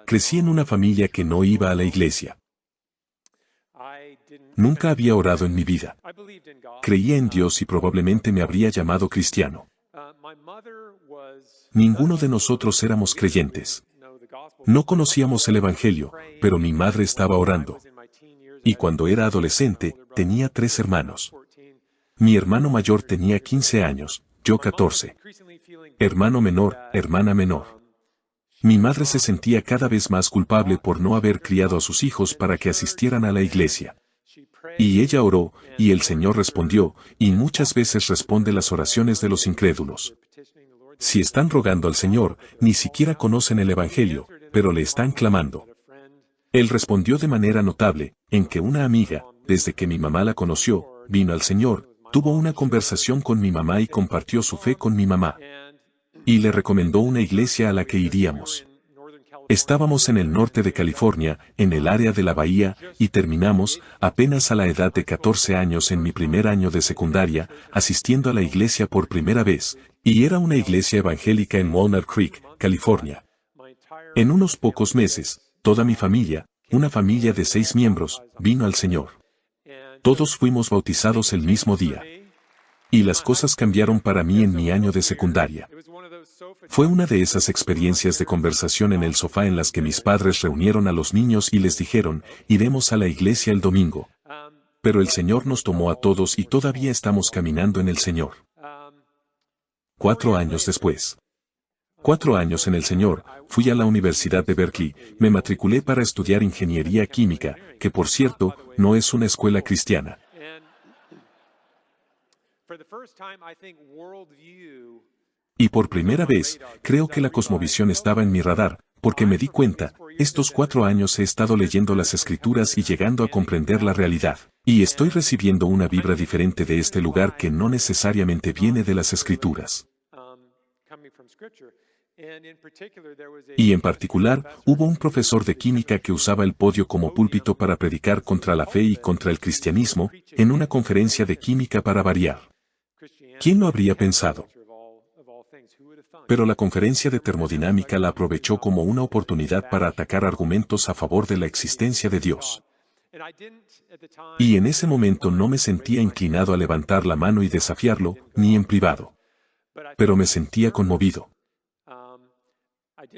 Crecí en una familia que no iba a la iglesia. Nunca había orado en mi vida. Creía en Dios y probablemente me habría llamado cristiano. Ninguno de nosotros éramos creyentes. No conocíamos el Evangelio, pero mi madre estaba orando. Y cuando era adolescente, tenía 3 hermanos. Mi hermano mayor tenía 15 años, yo 14. Hermano menor, hermana menor. Mi madre se sentía cada vez más culpable por no haber criado a sus hijos para que asistieran a la iglesia. Y ella oró, y el Señor respondió, y muchas veces responde las oraciones de los incrédulos. Si están rogando al Señor, ni siquiera conocen el Evangelio, pero le están clamando. Él respondió de manera notable, en que una amiga, desde que mi mamá la conoció, vino al Señor, tuvo una conversación con mi mamá y compartió su fe con mi mamá. Y le recomendó una iglesia a la que iríamos. Estábamos en el norte de California, en el área de la bahía, y terminamos, apenas a la edad de 14 años en mi primer año de secundaria, asistiendo a la iglesia por primera vez, y era una iglesia evangélica en Walnut Creek, California. En unos pocos meses, toda mi familia, una familia de 6 miembros, vino al Señor. Todos fuimos bautizados el mismo día. Y las cosas cambiaron para mí en mi año de secundaria. Fue una de esas experiencias de conversación en el sofá en las que mis padres reunieron a los niños y les dijeron, iremos a la iglesia el domingo. Pero el Señor nos tomó a todos y todavía estamos caminando en el Señor. 4 años después. 4 años en el Señor, fui a la Universidad de Berkeley, me matriculé para estudiar ingeniería química, que por cierto, no es una escuela cristiana. Y por primera vez, creo que la cosmovisión estaba en mi radar, porque me di cuenta, estos 4 años he estado leyendo las Escrituras y llegando a comprender la realidad, y estoy recibiendo una vibra diferente de este lugar que no necesariamente viene de las Escrituras. Y en particular, hubo un profesor de química que usaba el podio como púlpito para predicar contra la fe y contra el cristianismo, en una conferencia de química para variar. ¿Quién lo habría pensado? Pero la conferencia de termodinámica la aprovechó como una oportunidad para atacar argumentos a favor de la existencia de Dios. Y en ese momento no me sentía inclinado a levantar la mano y desafiarlo, ni en privado. Pero me sentía conmovido.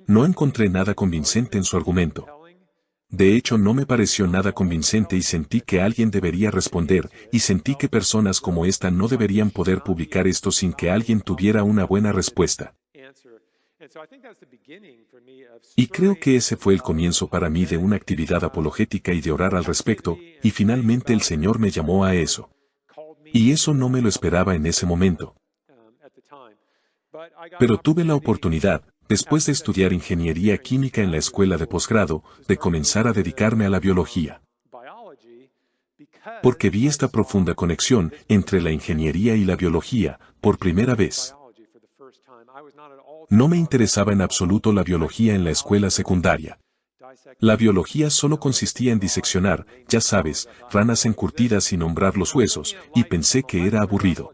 No encontré nada convincente en su argumento. De hecho, no me pareció nada convincente y sentí que alguien debería responder, y sentí que personas como esta no deberían poder publicar esto sin que alguien tuviera una buena respuesta. Y creo que ese fue el comienzo para mí de una actividad apologética y de orar al respecto, y finalmente el Señor me llamó a eso. Y eso no me lo esperaba en ese momento. Pero tuve la oportunidad, después de estudiar ingeniería química en la escuela de posgrado, de comenzar a dedicarme a la biología. Porque vi esta profunda conexión entre la ingeniería y la biología, por primera vez. No me interesaba en absoluto la biología en la escuela secundaria. La biología solo consistía en diseccionar, ya sabes, ranas encurtidas y nombrar los huesos, y pensé que era aburrido.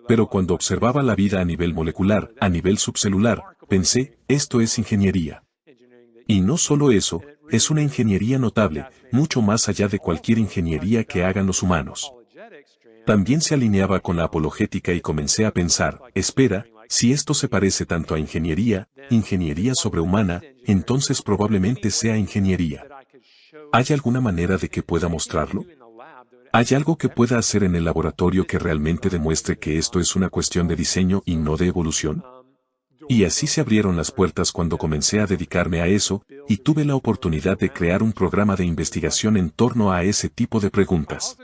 Pero cuando observaba la vida a nivel molecular, a nivel subcelular, pensé, esto es ingeniería. Y no solo eso, es una ingeniería notable, mucho más allá de cualquier ingeniería que hagan los humanos. También se alineaba con la apologética y comencé a pensar, espera, si esto se parece tanto a ingeniería sobrehumana, entonces probablemente sea ingeniería. ¿Hay alguna manera de que pueda mostrarlo? ¿Hay algo que pueda hacer en el laboratorio que realmente demuestre que esto es una cuestión de diseño y no de evolución? Y así se abrieron las puertas cuando comencé a dedicarme a eso, y tuve la oportunidad de crear un programa de investigación en torno a ese tipo de preguntas.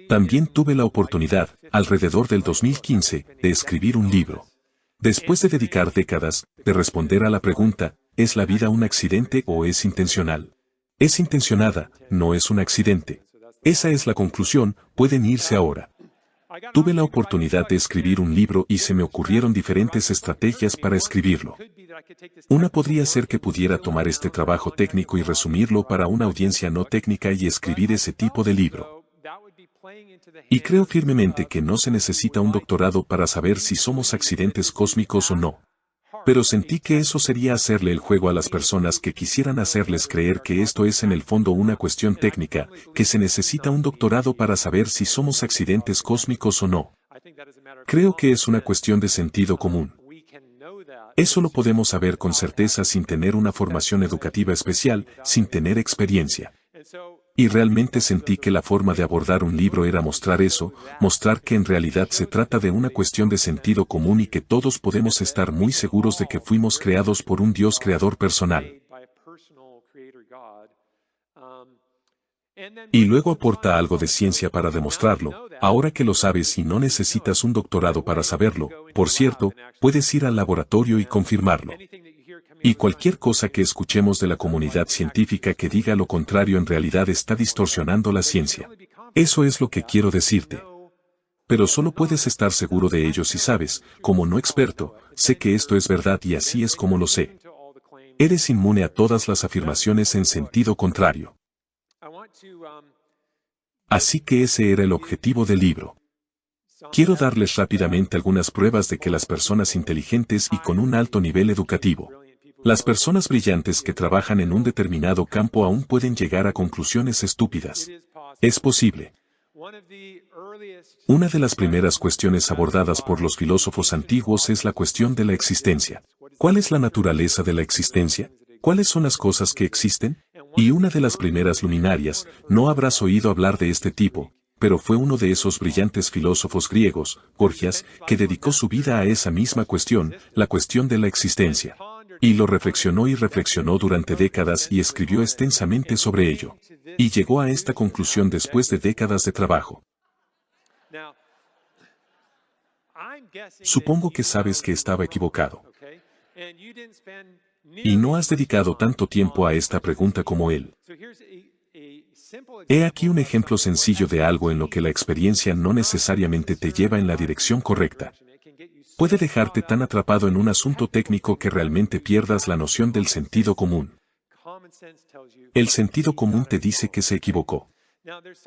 También tuve la oportunidad, alrededor del 2015, de escribir un libro. Después de dedicar décadas, de responder a la pregunta, ¿es la vida un accidente o es intencional? Es intencionada, no es un accidente. Esa es la conclusión, pueden irse ahora. Tuve la oportunidad de escribir un libro y se me ocurrieron diferentes estrategias para escribirlo. Una podría ser que pudiera tomar este trabajo técnico y resumirlo para una audiencia no técnica y escribir ese tipo de libro. Y creo firmemente que no se necesita un doctorado para saber si somos accidentes cósmicos o no. Pero sentí que eso sería hacerle el juego a las personas que quisieran hacerles creer que esto es en el fondo una cuestión técnica, que se necesita un doctorado para saber si somos accidentes cósmicos o no. Creo que es una cuestión de sentido común. Eso lo podemos saber con certeza sin tener una formación educativa especial, sin tener experiencia. Y realmente sentí que la forma de abordar un libro era mostrar eso, mostrar que en realidad se trata de una cuestión de sentido común y que todos podemos estar muy seguros de que fuimos creados por un Dios creador personal. Y luego aporta algo de ciencia para demostrarlo. Ahora que lo sabes y no necesitas un doctorado para saberlo, por cierto, puedes ir al laboratorio y confirmarlo. Y cualquier cosa que escuchemos de la comunidad científica que diga lo contrario en realidad está distorsionando la ciencia. Eso es lo que quiero decirte. Pero solo puedes estar seguro de ello si sabes, como no experto, sé que esto es verdad y así es como lo sé. Eres inmune a todas las afirmaciones en sentido contrario. Así que ese era el objetivo del libro. Quiero darles rápidamente algunas pruebas de que las personas inteligentes y con un alto nivel educativo, las personas brillantes que trabajan en un determinado campo aún pueden llegar a conclusiones estúpidas. Es posible. Una de las primeras cuestiones abordadas por los filósofos antiguos es la cuestión de la existencia. ¿Cuál es la naturaleza de la existencia? ¿Cuáles son las cosas que existen? Y una de las primeras luminarias, no habrás oído hablar de este tipo, pero fue uno de esos brillantes filósofos griegos, Gorgias, que dedicó su vida a esa misma cuestión, la cuestión de la existencia. Y lo reflexionó y reflexionó durante décadas y escribió extensamente sobre ello. Y llegó a esta conclusión después de décadas de trabajo. Supongo que sabes que estaba equivocado. Y no has dedicado tanto tiempo a esta pregunta como él. He aquí un ejemplo sencillo de algo en lo que la experiencia no necesariamente te lleva en la dirección correcta. Puede dejarte tan atrapado en un asunto técnico que realmente pierdas la noción del sentido común. El sentido común te dice que se equivocó.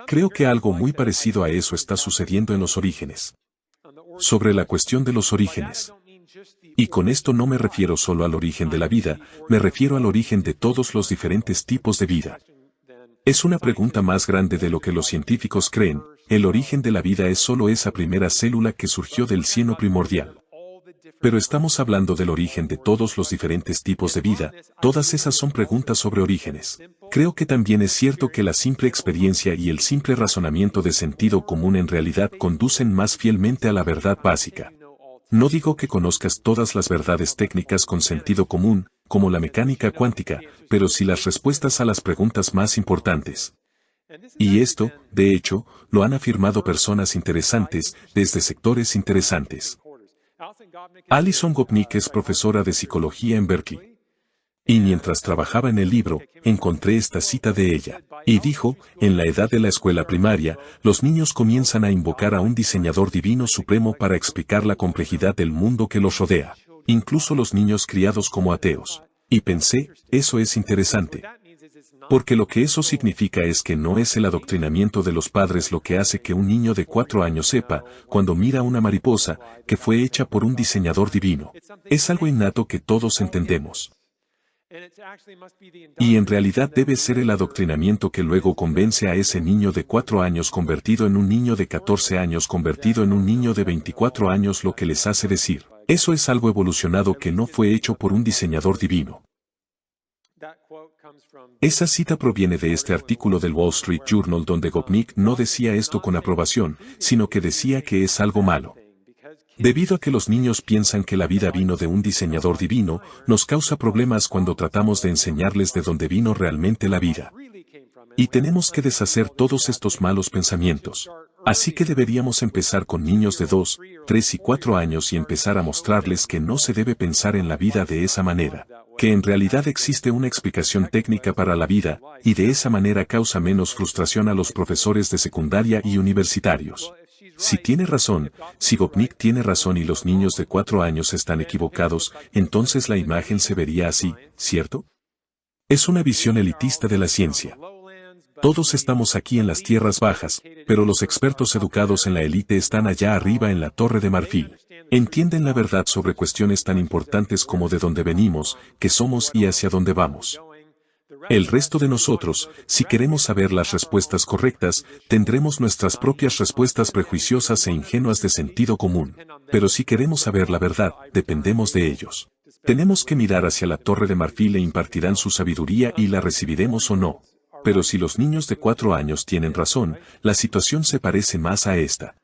Creo que algo muy parecido a eso está sucediendo en los orígenes. Sobre la cuestión de los orígenes. Y con esto no me refiero solo al origen de la vida, me refiero al origen de todos los diferentes tipos de vida. Es una pregunta más grande de lo que los científicos creen. El origen de la vida es solo esa primera célula que surgió del cieno primordial. Pero estamos hablando del origen de todos los diferentes tipos de vida, todas esas son preguntas sobre orígenes. Creo que también es cierto que la simple experiencia y el simple razonamiento de sentido común en realidad conducen más fielmente a la verdad básica. No digo que conozcas todas las verdades técnicas con sentido común, como la mecánica cuántica, pero sí las respuestas a las preguntas más importantes. Y esto, de hecho, lo han afirmado personas interesantes, desde sectores interesantes. Alison Gopnik es profesora de psicología en Berkeley. Y mientras trabajaba en el libro, encontré esta cita de ella. Y dijo, en la edad de la escuela primaria, los niños comienzan a invocar a un diseñador divino supremo para explicar la complejidad del mundo que los rodea. Incluso los niños criados como ateos. Y pensé, eso es interesante. Porque lo que eso significa es que no es el adoctrinamiento de los padres lo que hace que un niño de 4 años sepa, cuando mira una mariposa, que fue hecha por un diseñador divino. Es algo innato que todos entendemos. Y en realidad debe ser el adoctrinamiento que luego convence a ese niño de 4 años convertido en un niño de 14 años convertido en un niño de 24 años lo que les hace decir. Eso es algo evolucionado que no fue hecho por un diseñador divino. Esa cita proviene de este artículo del Wall Street Journal donde Gopnik no decía esto con aprobación, sino que decía que es algo malo. Debido a que los niños piensan que la vida vino de un diseñador divino, nos causa problemas cuando tratamos de enseñarles de dónde vino realmente la vida. Y tenemos que deshacer todos estos malos pensamientos. Así que deberíamos empezar con niños de 2, 3 y 4 años y empezar a mostrarles que no se debe pensar en la vida de esa manera, que en realidad existe una explicación técnica para la vida, y de esa manera causa menos frustración a los profesores de secundaria y universitarios. Si tiene razón, si Gopnik tiene razón y los niños de 4 años están equivocados, entonces la imagen se vería así, ¿cierto? Es una visión elitista de la ciencia. Todos estamos aquí en las tierras bajas, pero los expertos educados en la élite están allá arriba en la Torre de Marfil. Entienden la verdad sobre cuestiones tan importantes como de dónde venimos, qué somos y hacia dónde vamos. El resto de nosotros, si queremos saber las respuestas correctas, tendremos nuestras propias respuestas prejuiciosas e ingenuas de sentido común. Pero si queremos saber la verdad, dependemos de ellos. Tenemos que mirar hacia la Torre de Marfil e impartirán su sabiduría y la recibiremos o no. Pero si los niños de 4 años tienen razón, la situación se parece más a esta.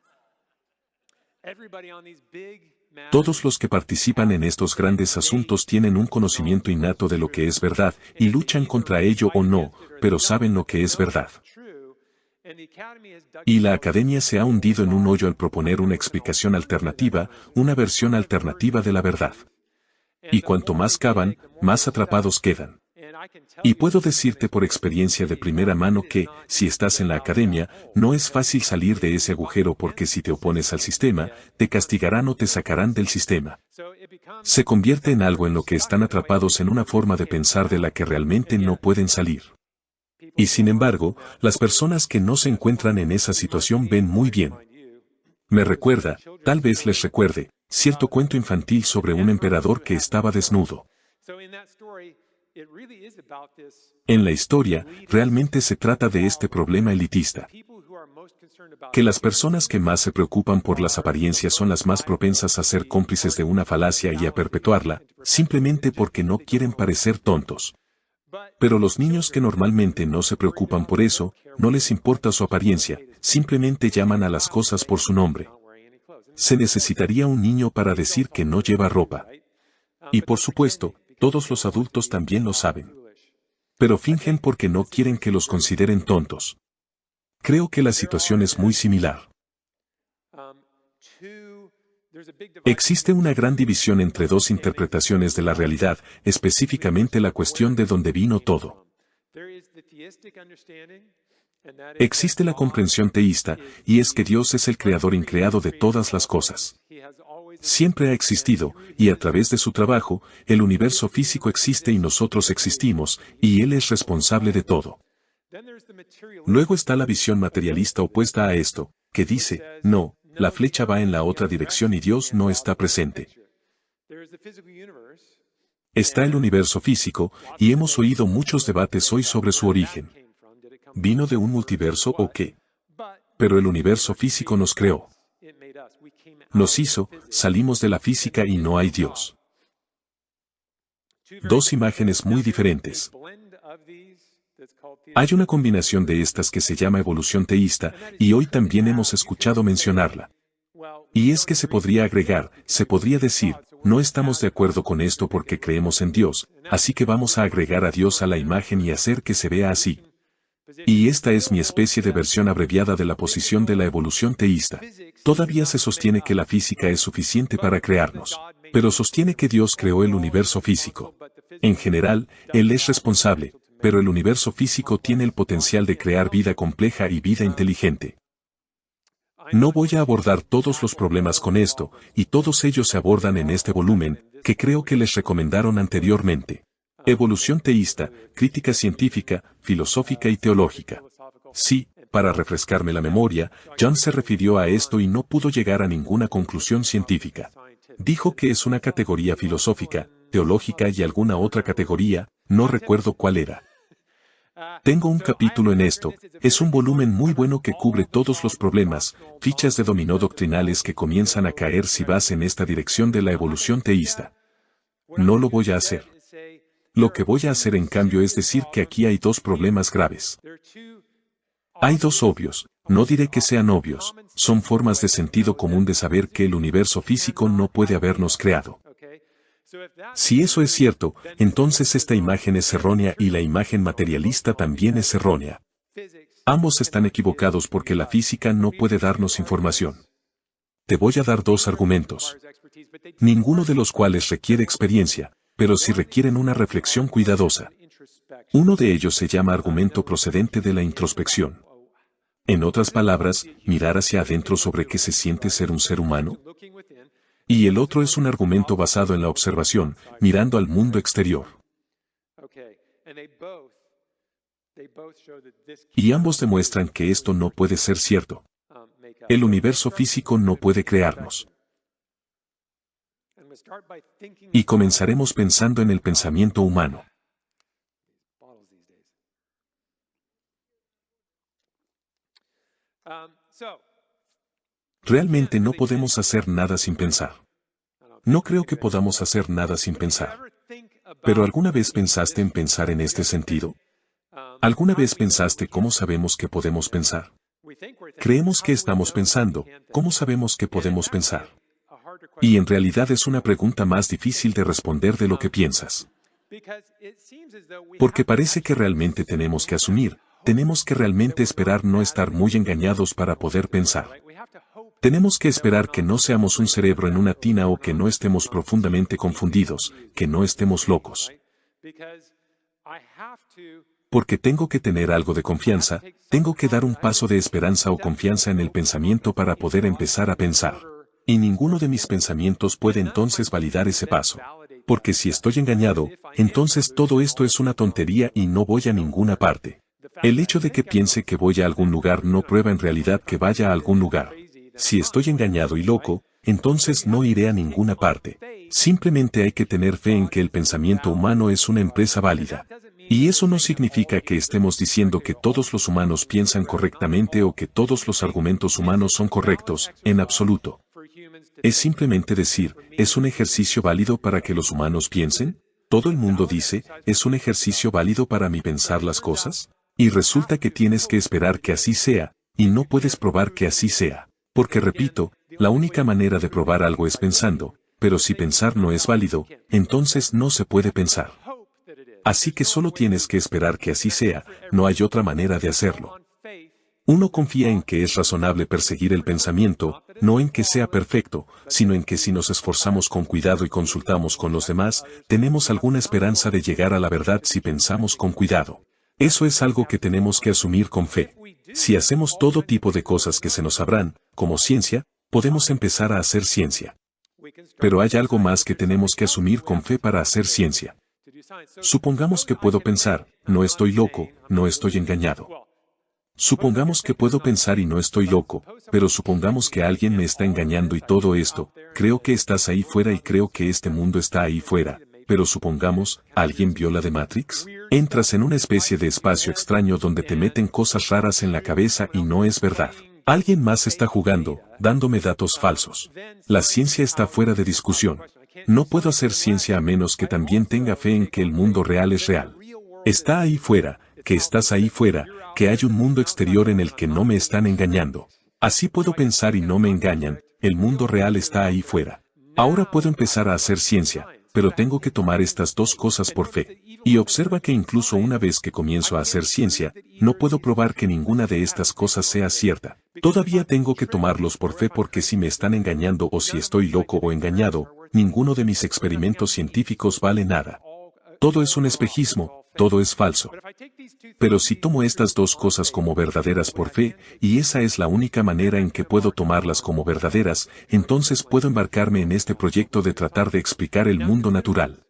Todos los que participan en estos grandes asuntos tienen un conocimiento innato de lo que es verdad, y luchan contra ello o no, pero saben lo que es verdad. Y la academia se ha hundido en un hoyo al proponer una explicación alternativa, una versión alternativa de la verdad. Y cuanto más cavan, más atrapados quedan. Y puedo decirte por experiencia de primera mano que, si estás en la academia, no es fácil salir de ese agujero porque si te opones al sistema, te castigarán o te sacarán del sistema. Se convierte en algo en lo que están atrapados en una forma de pensar de la que realmente no pueden salir. Y sin embargo, las personas que no se encuentran en esa situación ven muy bien. Me recuerda, tal vez les recuerde, cierto cuento infantil sobre un emperador que estaba desnudo. En la historia, realmente se trata de este problema elitista. Que las personas que más se preocupan por las apariencias son las más propensas a ser cómplices de una falacia y a perpetuarla, simplemente porque no quieren parecer tontos. Pero los niños que normalmente no se preocupan por eso, no les importa su apariencia, simplemente llaman a las cosas por su nombre. Se necesitaría un niño para decir que no lleva ropa. Y por supuesto, todos los adultos también lo saben. Pero fingen porque no quieren que los consideren tontos. Creo que la situación es muy similar. Existe una gran división entre dos interpretaciones de la realidad, específicamente la cuestión de dónde vino todo. Existe la comprensión teísta, y es que Dios es el creador increado de todas las cosas. Siempre ha existido, y a través de su trabajo, el universo físico existe y nosotros existimos, y Él es responsable de todo. Luego está la visión materialista opuesta a esto, que dice, no, la flecha va en la otra dirección y Dios no está presente. Está el universo físico, y hemos oído muchos debates hoy sobre su origen. ¿Vino de un multiverso o qué? Pero el universo físico nos creó. Nos hizo, salimos de la física y no hay Dios. Dos imágenes muy diferentes. Hay una combinación de estas que se llama evolución teísta, y hoy también hemos escuchado mencionarla. Y es que se podría agregar, se podría decir, no estamos de acuerdo con esto porque creemos en Dios, así que vamos a agregar a Dios a la imagen y hacer que se vea así. Y esta es mi especie de versión abreviada de la posición de la evolución teísta. Todavía se sostiene que la física es suficiente para crearnos, pero sostiene que Dios creó el universo físico. En general, Él es responsable, pero el universo físico tiene el potencial de crear vida compleja y vida inteligente. No voy a abordar todos los problemas con esto, y todos ellos se abordan en este volumen, que creo que les recomendaron anteriormente. Evolución teísta, crítica científica, filosófica y teológica. Sí, para refrescarme la memoria, John se refirió a esto y no pudo llegar a ninguna conclusión científica. Dijo que es una categoría filosófica, teológica y alguna otra categoría, no recuerdo cuál era. Tengo un capítulo en esto, es un volumen muy bueno que cubre todos los problemas, fichas de dominó doctrinales que comienzan a caer si vas en esta dirección de la evolución teísta. No lo voy a hacer. Lo que voy a hacer en cambio es decir que aquí hay dos problemas graves. Hay dos obvios, no diré que sean obvios, son formas de sentido común de saber que el universo físico no puede habernos creado. Si eso es cierto, entonces esta imagen es errónea y la imagen materialista también es errónea. Ambos están equivocados porque la física no puede darnos información. Te voy a dar dos argumentos. Ninguno de los cuales requiere experiencia, pero sí requieren una reflexión cuidadosa. Uno de ellos se llama argumento procedente de la introspección. En otras palabras, mirar hacia adentro sobre qué se siente ser un ser humano. Y el otro es un argumento basado en la observación, mirando al mundo exterior. Y ambos demuestran que esto no puede ser cierto. El universo físico no puede crearnos. Y comenzaremos pensando en el pensamiento humano. Realmente no podemos hacer nada sin pensar. No creo que podamos hacer nada sin pensar. ¿Pero alguna vez pensaste en pensar en este sentido? ¿Alguna vez pensaste cómo sabemos que podemos pensar? Creemos que estamos pensando, ¿cómo sabemos que podemos pensar? Y en realidad es una pregunta más difícil de responder de lo que piensas. Porque parece que realmente tenemos que asumir, tenemos que realmente esperar no estar muy engañados para poder pensar. Tenemos que esperar que no seamos un cerebro en una tina o que no estemos profundamente confundidos, que no estemos locos. Porque tengo que tener algo de confianza, tengo que dar un paso de esperanza o confianza en el pensamiento para poder empezar a pensar. Y ninguno de mis pensamientos puede entonces validar ese paso. Porque si estoy engañado, entonces todo esto es una tontería y no voy a ninguna parte. El hecho de que piense que voy a algún lugar no prueba en realidad que vaya a algún lugar. Si estoy engañado y loco, entonces no iré a ninguna parte. Simplemente hay que tener fe en que el pensamiento humano es una empresa válida. Y eso no significa que estemos diciendo que todos los humanos piensan correctamente o que todos los argumentos humanos son correctos, en absoluto. Es simplemente decir, ¿es un ejercicio válido para que los humanos piensen? Todo el mundo dice, ¿es un ejercicio válido para mí pensar las cosas? Y resulta que tienes que esperar que así sea, y no puedes probar que así sea. Porque repito, la única manera de probar algo es pensando, pero si pensar no es válido, entonces no se puede pensar. Así que solo tienes que esperar que así sea, no hay otra manera de hacerlo. Uno confía en que es razonable perseguir el pensamiento, no en que sea perfecto, sino en que si nos esforzamos con cuidado y consultamos con los demás, tenemos alguna esperanza de llegar a la verdad si pensamos con cuidado. Eso es algo que tenemos que asumir con fe. Si hacemos todo tipo de cosas que se nos sabrán, como ciencia, podemos empezar a hacer ciencia. Pero hay algo más que tenemos que asumir con fe para hacer ciencia. Supongamos que puedo pensar, no estoy loco, no estoy engañado. Supongamos que puedo pensar y no estoy loco, pero supongamos que alguien me está engañando y todo esto, creo que estás ahí fuera y creo que este mundo está ahí fuera, pero supongamos, ¿alguien vio la de Matrix? Entras en una especie de espacio extraño donde te meten cosas raras en la cabeza y no es verdad. Alguien más está jugando, dándome datos falsos. La ciencia está fuera de discusión. No puedo hacer ciencia a menos que también tenga fe en que el mundo real es real. Está ahí fuera, que estás ahí fuera, que hay un mundo exterior en el que no me están engañando. Así puedo pensar y no me engañan, el mundo real está ahí fuera. Ahora puedo empezar a hacer ciencia, pero tengo que tomar estas dos cosas por fe. Y observa que incluso una vez que comienzo a hacer ciencia, no puedo probar que ninguna de estas cosas sea cierta. Todavía tengo que tomarlos por fe porque si me están engañando o si estoy loco o engañado, ninguno de mis experimentos científicos vale nada. Todo es un espejismo, todo es falso. Pero si tomo estas dos cosas como verdaderas por fe, y esa es la única manera en que puedo tomarlas como verdaderas, entonces puedo embarcarme en este proyecto de tratar de explicar el mundo natural.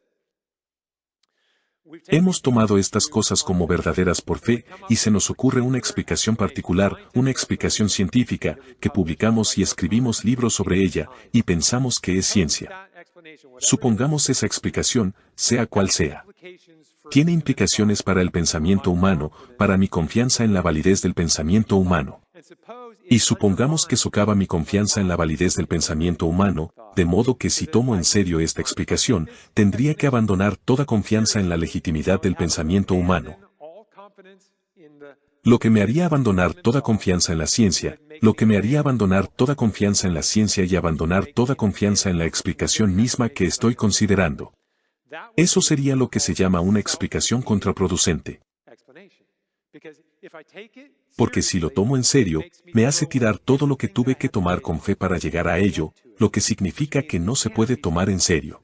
Hemos tomado estas cosas como verdaderas por fe, y se nos ocurre una explicación particular, una explicación científica, que publicamos y escribimos libros sobre ella, y pensamos que es ciencia. Supongamos esa explicación, sea cual sea. Tiene implicaciones para el pensamiento humano, para mi confianza en la validez del pensamiento humano. Y supongamos que socava mi confianza en la validez del pensamiento humano, de modo que si tomo en serio esta explicación, tendría que abandonar toda confianza en la legitimidad del pensamiento humano. Lo que me haría abandonar toda confianza en la ciencia, lo que me haría abandonar toda confianza en la ciencia y abandonar toda confianza en la explicación misma que estoy considerando. Eso sería lo que se llama una explicación contraproducente. Porque si lo tomo en serio, me hace tirar todo lo que tuve que tomar con fe para llegar a ello, lo que significa que no se puede tomar en serio.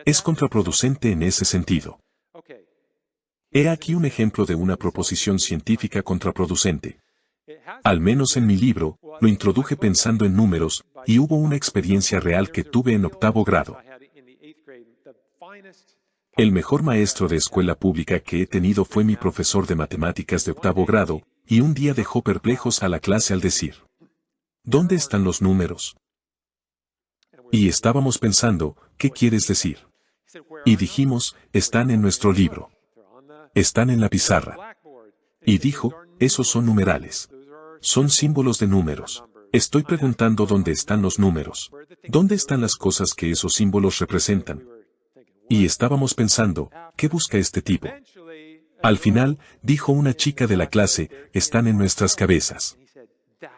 Es contraproducente en ese sentido. He aquí un ejemplo de una proposición científica contraproducente. Al menos en mi libro, lo introduje pensando en números, y hubo una experiencia real que tuve en 8º grado. El mejor maestro de escuela pública que he tenido fue mi profesor de matemáticas de 8º grado, y un día dejó perplejos a la clase al decir: ¿dónde están los números? Y estábamos pensando, ¿qué quieres decir? Y dijimos, están en nuestro libro. Están en la pizarra. Y dijo, esos son numerales. Son símbolos de números. Estoy preguntando dónde están los números. ¿Dónde están las cosas que esos símbolos representan? Y estábamos pensando, ¿qué busca este tipo? Al final, dijo una chica de la clase, están en nuestras cabezas.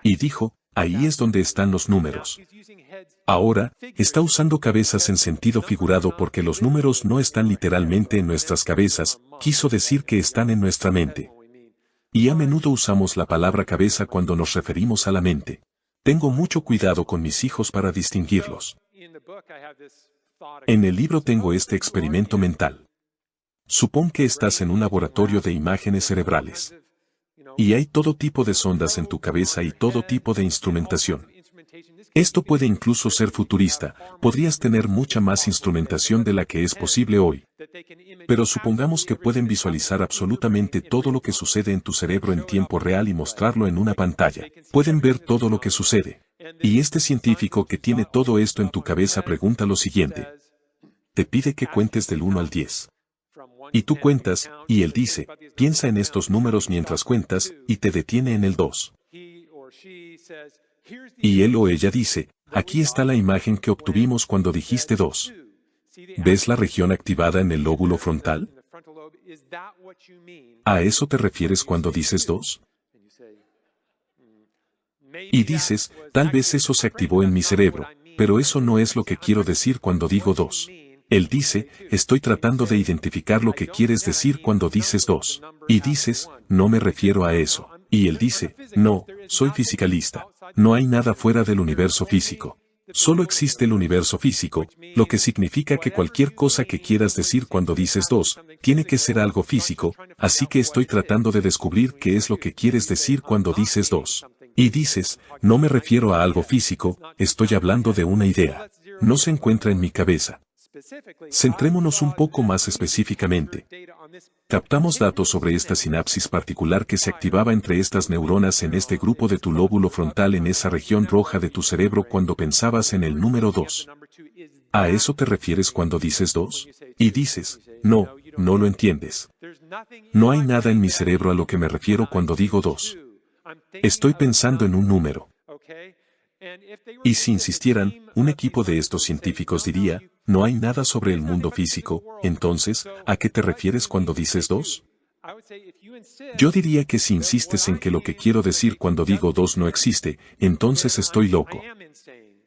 Y dijo, ahí es donde están los números. Ahora, está usando cabezas en sentido figurado porque los números no están literalmente en nuestras cabezas, quiso decir que están en nuestra mente. Y a menudo usamos la palabra cabeza cuando nos referimos a la mente. Tengo mucho cuidado con mis hijos para distinguirlos. En el libro tengo este experimento mental. Supón que estás en un laboratorio de imágenes cerebrales. Y hay todo tipo de sondas en tu cabeza y todo tipo de instrumentación. Esto puede incluso ser futurista, podrías tener mucha más instrumentación de la que es posible hoy. Pero supongamos que pueden visualizar absolutamente todo lo que sucede en tu cerebro en tiempo real y mostrarlo en una pantalla. Pueden ver todo lo que sucede. Y este científico que tiene todo esto en tu cabeza pregunta lo siguiente. Te pide que cuentes del 1 al 10. Y tú cuentas, y él dice, piensa en estos números mientras cuentas, y te detiene en el 2. Y él o ella dice, aquí está la imagen que obtuvimos cuando dijiste 2. ¿Ves la región activada en el lóbulo frontal? ¿A eso te refieres cuando dices 2? Y dices, tal vez eso se activó en mi cerebro, pero eso no es lo que quiero decir cuando digo 2. Él dice, estoy tratando de identificar lo que quieres decir cuando dices 2. Y dices, no me refiero a eso. Y él dice, no, soy fisicalista. No hay nada fuera del universo físico. Solo existe el universo físico, lo que significa que cualquier cosa que quieras decir cuando dices 2, tiene que ser algo físico, así que estoy tratando de descubrir qué es lo que quieres decir cuando dices 2. Y dices, no me refiero a algo físico, estoy hablando de una idea. No se encuentra en mi cabeza. Centrémonos un poco más específicamente. Captamos datos sobre esta sinapsis particular que se activaba entre estas neuronas en este grupo de tu lóbulo frontal en esa región roja de tu cerebro cuando pensabas en el número 2. ¿A eso te refieres cuando dices 2? Y dices, no, no lo entiendes. No hay nada en mi cerebro a lo que me refiero cuando digo 2. Estoy pensando en un número. Y si insistieran, un equipo de estos científicos diría, no hay nada sobre el mundo físico, entonces, ¿a qué te refieres cuando dices 2? Yo diría que si insistes en que lo que quiero decir cuando digo 2 no existe, entonces estoy loco.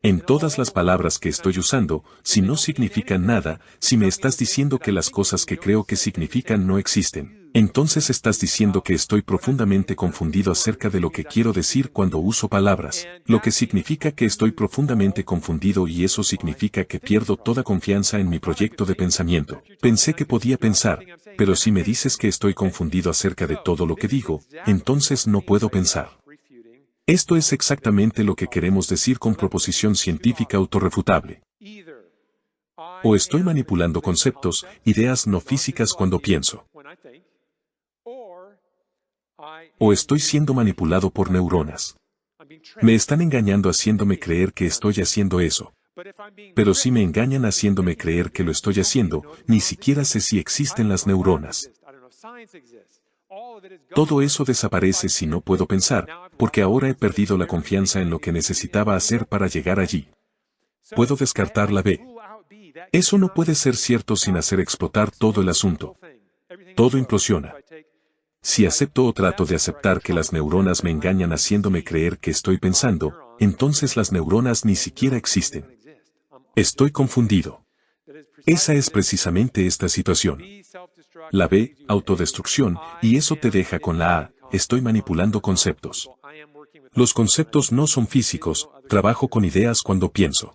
En todas las palabras que estoy usando, si no significan nada, si me estás diciendo que las cosas que creo que significan no existen, entonces estás diciendo que estoy profundamente confundido acerca de lo que quiero decir cuando uso palabras, lo que significa que estoy profundamente confundido y eso significa que pierdo toda confianza en mi proyecto de pensamiento. Pensé que podía pensar, pero si me dices que estoy confundido acerca de todo lo que digo, entonces no puedo pensar. Esto es exactamente lo que queremos decir con proposición científica autorrefutable. O estoy manipulando conceptos, ideas no físicas cuando pienso. O estoy siendo manipulado por neuronas. Me están engañando haciéndome creer que estoy haciendo eso. Pero si me engañan haciéndome creer que lo estoy haciendo, ni siquiera sé si existen las neuronas. Todo eso desaparece si no puedo pensar, porque ahora he perdido la confianza en lo que necesitaba hacer para llegar allí. Puedo descartar la B. Eso no puede ser cierto sin hacer explotar todo el asunto. Todo implosiona. Si acepto o trato de aceptar que las neuronas me engañan haciéndome creer que estoy pensando, entonces las neuronas ni siquiera existen. Estoy confundido. Esa es precisamente esta situación. La B, autodestrucción, y eso te deja con la A, estoy manipulando conceptos. Los conceptos no son físicos, trabajo con ideas cuando pienso.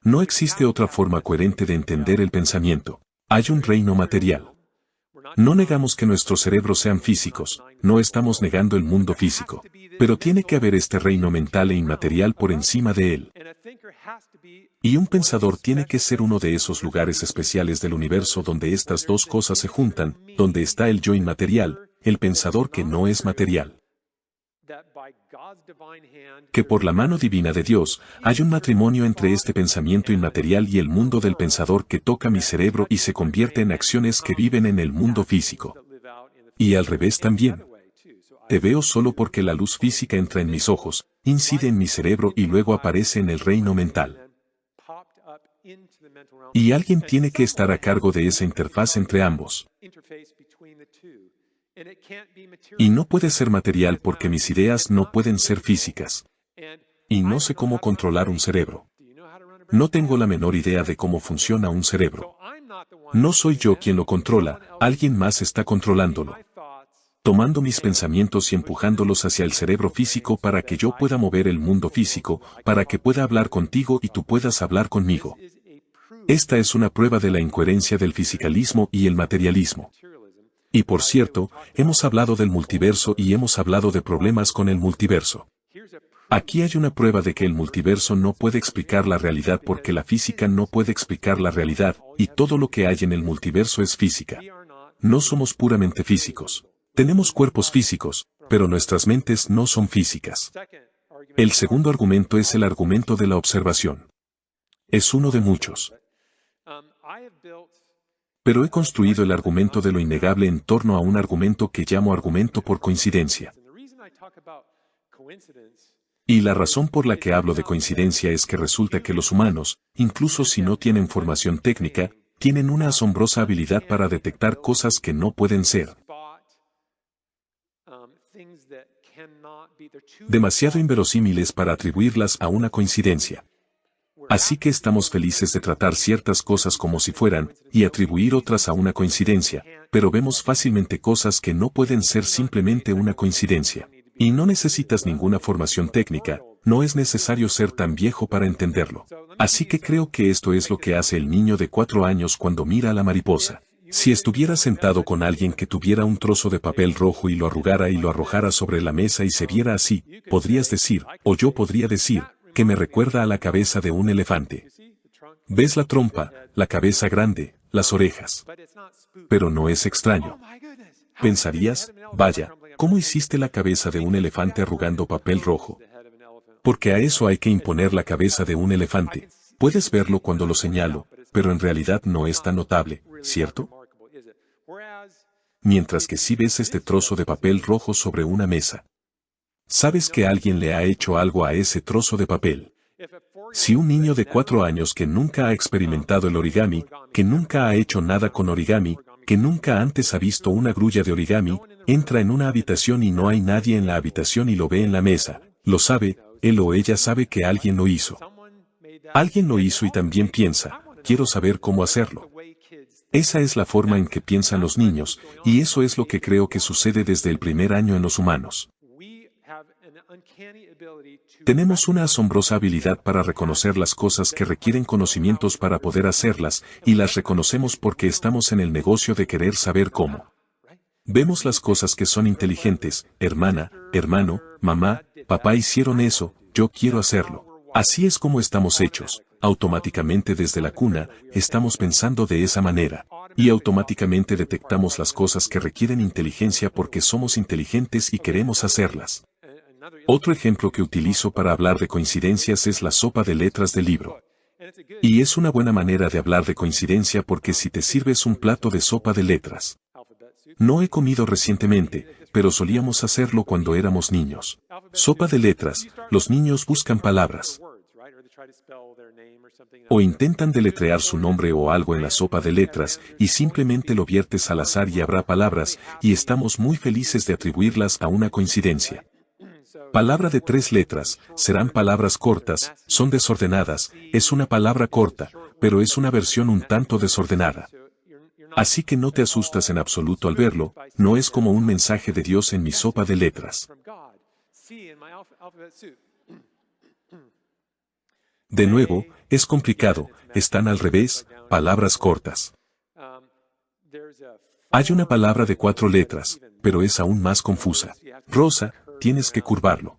No existe otra forma coherente de entender el pensamiento. Hay un reino material. No negamos que nuestros cerebros sean físicos, no estamos negando el mundo físico. Pero tiene que haber este reino mental e inmaterial por encima de él. Y un pensador tiene que ser uno de esos lugares especiales del universo donde estas dos cosas se juntan, donde está el yo inmaterial, el pensador que no es material. Que por la mano divina de Dios, hay un matrimonio entre este pensamiento inmaterial y el mundo del pensador que toca mi cerebro y se convierte en acciones que viven en el mundo físico. Y al revés también. Te veo solo porque la luz física entra en mis ojos, incide en mi cerebro y luego aparece en el reino mental. Y alguien tiene que estar a cargo de esa interfaz entre ambos. Y no puede ser material porque mis ideas no pueden ser físicas. Y no sé cómo controlar un cerebro. No tengo la menor idea de cómo funciona un cerebro. No soy yo quien lo controla, alguien más está controlándolo. Tomando mis pensamientos y empujándolos hacia el cerebro físico para que yo pueda mover el mundo físico, para que pueda hablar contigo y tú puedas hablar conmigo. Esta es una prueba de la incoherencia del fisicalismo y el materialismo. Y por cierto, hemos hablado del multiverso y hemos hablado de problemas con el multiverso. Aquí hay una prueba de que el multiverso no puede explicar la realidad porque la física no puede explicar la realidad, y todo lo que hay en el multiverso es física. No somos puramente físicos. Tenemos cuerpos físicos, pero nuestras mentes no son físicas. El segundo argumento es el argumento de la observación. Es uno de muchos. Pero he construido el argumento de lo innegable en torno a un argumento que llamo argumento por coincidencia. Y la razón por la que hablo de coincidencia es que resulta que los humanos, incluso si no tienen formación técnica, tienen una asombrosa habilidad para detectar cosas que no pueden ser demasiado inverosímiles para atribuirlas a una coincidencia. Así que estamos felices de tratar ciertas cosas como si fueran, y atribuir otras a una coincidencia, pero vemos fácilmente cosas que no pueden ser simplemente una coincidencia. Y no necesitas ninguna formación técnica, no es necesario ser tan viejo para entenderlo. Así que creo que esto es lo que hace el niño de 4 años cuando mira a la mariposa. Si estuvieras sentado con alguien que tuviera un trozo de papel rojo y lo arrugara y lo arrojara sobre la mesa y se viera así, podrías decir, o yo podría decir, que me recuerda a la cabeza de un elefante. Ves la trompa, la cabeza grande, las orejas. Pero no es extraño. Pensarías, vaya, ¿cómo hiciste la cabeza de un elefante arrugando papel rojo? Porque a eso hay que imponer la cabeza de un elefante. Puedes verlo cuando lo señalo, pero en realidad no es tan notable, ¿cierto? Mientras que si ves este trozo de papel rojo sobre una mesa. Sabes que alguien le ha hecho algo a ese trozo de papel. Si un niño de 4 años que nunca ha experimentado el origami, que nunca ha hecho nada con origami, que nunca antes ha visto una grulla de origami, entra en una habitación y no hay nadie en la habitación y lo ve en la mesa, lo sabe, él o ella sabe que alguien lo hizo. Alguien lo hizo y también piensa, quiero saber cómo hacerlo. Esa es la forma en que piensan los niños, y eso es lo que creo que sucede desde el primer año en los humanos. Tenemos una asombrosa habilidad para reconocer las cosas que requieren conocimientos para poder hacerlas, y las reconocemos porque estamos en el negocio de querer saber cómo. Vemos las cosas que son inteligentes, hermana, hermano, mamá, papá hicieron eso, yo quiero hacerlo. Así es como estamos hechos. Automáticamente desde la cuna, estamos pensando de esa manera. Y automáticamente detectamos las cosas que requieren inteligencia porque somos inteligentes y queremos hacerlas. Otro ejemplo que utilizo para hablar de coincidencias es la sopa de letras del libro. Y es una buena manera de hablar de coincidencia porque si te sirves un plato de sopa de letras. No he comido recientemente, pero solíamos hacerlo cuando éramos niños. Sopa de letras, los niños buscan palabras. O intentan deletrear su nombre o algo en la sopa de letras, y simplemente lo viertes al azar y habrá palabras, y estamos muy felices de atribuirlas a una coincidencia. Palabra de 3 letras, serán palabras cortas, son desordenadas, es una palabra corta, pero es una versión un tanto desordenada. Así que no te asustas en absoluto al verlo, no es como un mensaje de Dios en mi sopa de letras. De nuevo, es complicado, están al revés, palabras cortas. Hay una palabra de 4 letras, pero es aún más confusa. Rosa, tienes que curvarlo.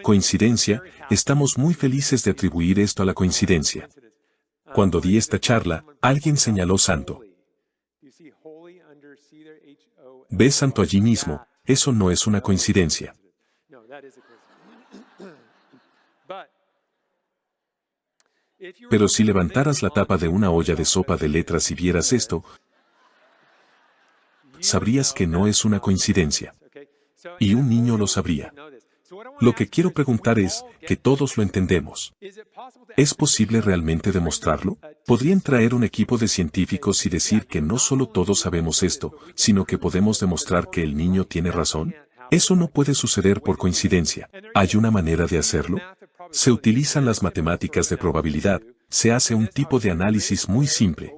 Coincidencia, estamos muy felices de atribuir esto a la coincidencia. Cuando di esta charla, alguien señaló santo. ¿Ves santo allí mismo? Eso no es una coincidencia. Pero si levantaras la tapa de una olla de sopa de letras y vieras esto, sabrías que no es una coincidencia. Y un niño lo sabría. Lo que quiero preguntar es, que todos lo entendemos. ¿Es posible realmente demostrarlo? ¿Podrían traer un equipo de científicos y decir que no solo todos sabemos esto, sino que podemos demostrar que el niño tiene razón? Eso no puede suceder por coincidencia. ¿Hay una manera de hacerlo? Se utilizan las matemáticas de probabilidad, se hace un tipo de análisis muy simple.